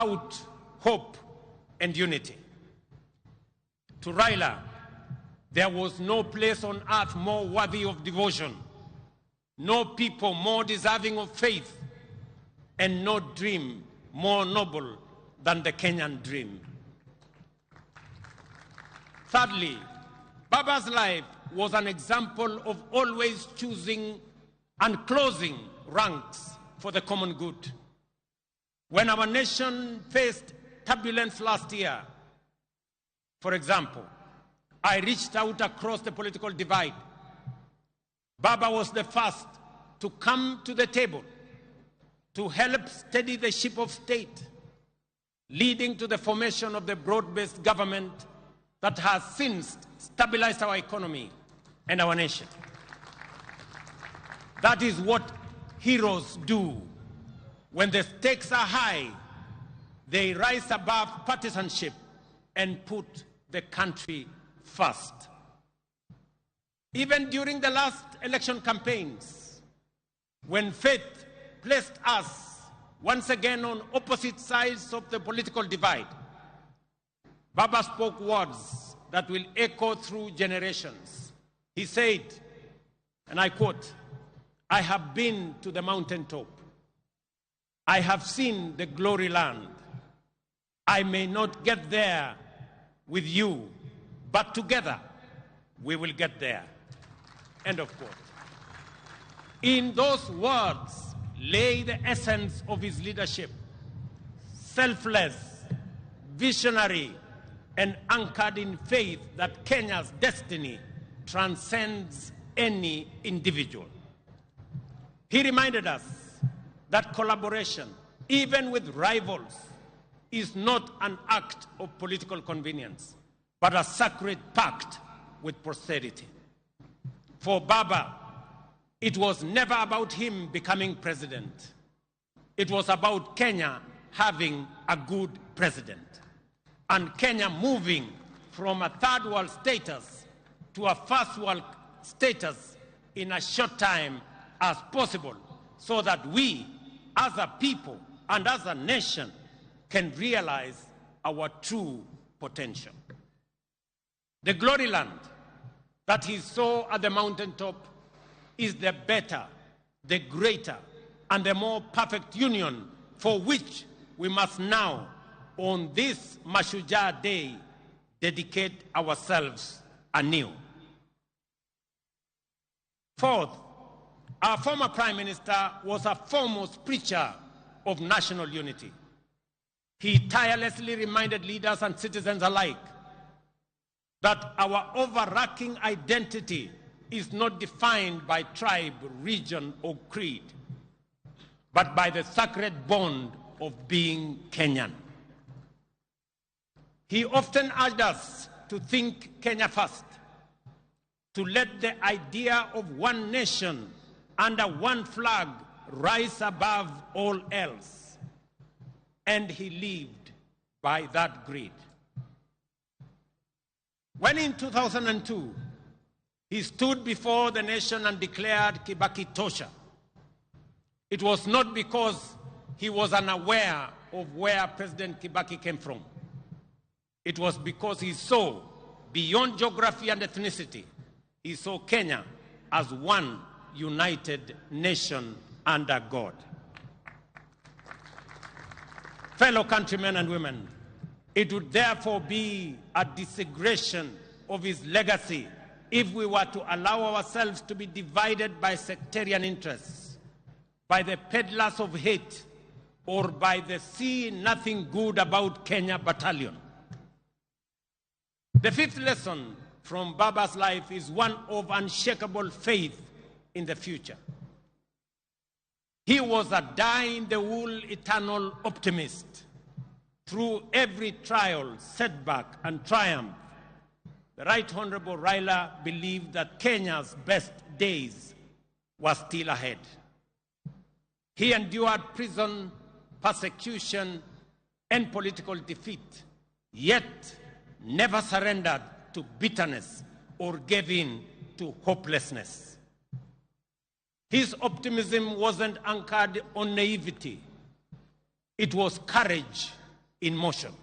out hope and unity. To Raila, there was no place on earth more worthy of devotion, no people more deserving of faith, and no dream more noble than the Kenyan dream. Thirdly, Baba's life was an example of always choosing and closing ranks for the common good. When our nation faced turbulence last year, for example, I reached out across the political divide. Baba was the first to come to the table to help steady the ship of state, leading to the formation of the broad-based government that has since stabilized our economy and our nation. That is what heroes do. When the stakes are high, they rise above partisanship and put the country first. Even during the last election campaigns, when fate placed us once again on opposite sides of the political divide, Baba spoke words that will echo through generations. He said, and I quote, "I have been to the mountaintop. I have seen the glory land. I may not get there with you, but together we will get there." End of quote. In those words lay the essence of his leadership: selfless, visionary, and anchored in faith that Kenya's destiny transcends any individual. He reminded us that collaboration, even with rivals, is not an act of political convenience, but a sacred pact with posterity. For Baba, it was never about him becoming president. It was about Kenya having a good president, and Kenya moving from a third world status to a first world status in a short time as possible, so that we, as a people and as a nation, can realize our true potential. The glory land that he saw at the mountaintop is the better, the greater, and the more perfect union for which we must now, on this Mashujaa Day, dedicate ourselves anew. Fourth, our former Prime Minister was a foremost preacher of national unity. He tirelessly reminded leaders and citizens alike that our overarching identity is not defined by tribe, region, or creed, but by the sacred bond of being Kenyan. He often urged us to think Kenya first, to let the idea of one nation under one flag rise above all else. And he lived by that creed. When in 2002, he stood before the nation and declared Kibaki Tosha, it was not because he was unaware of where President Kibaki came from. It was because he saw beyond geography and ethnicity. He saw Kenya as one united nation under God. Fellow countrymen and women, it would therefore be a desecration of his legacy if we were to allow ourselves to be divided by sectarian interests, by the peddlers of hate, or by the see nothing good about Kenya battalion. The fifth lesson from Baba's life is one of unshakable faith in the future. He was a die-in-the-wool eternal optimist. Through every trial, setback, and triumph, the Right Honorable Raila believed that Kenya's best days were still ahead. He endured prison, persecution, and political defeat, yet never surrendered to bitterness or gave in to hopelessness. His optimism wasn't anchored on naivety. It was courage in motion.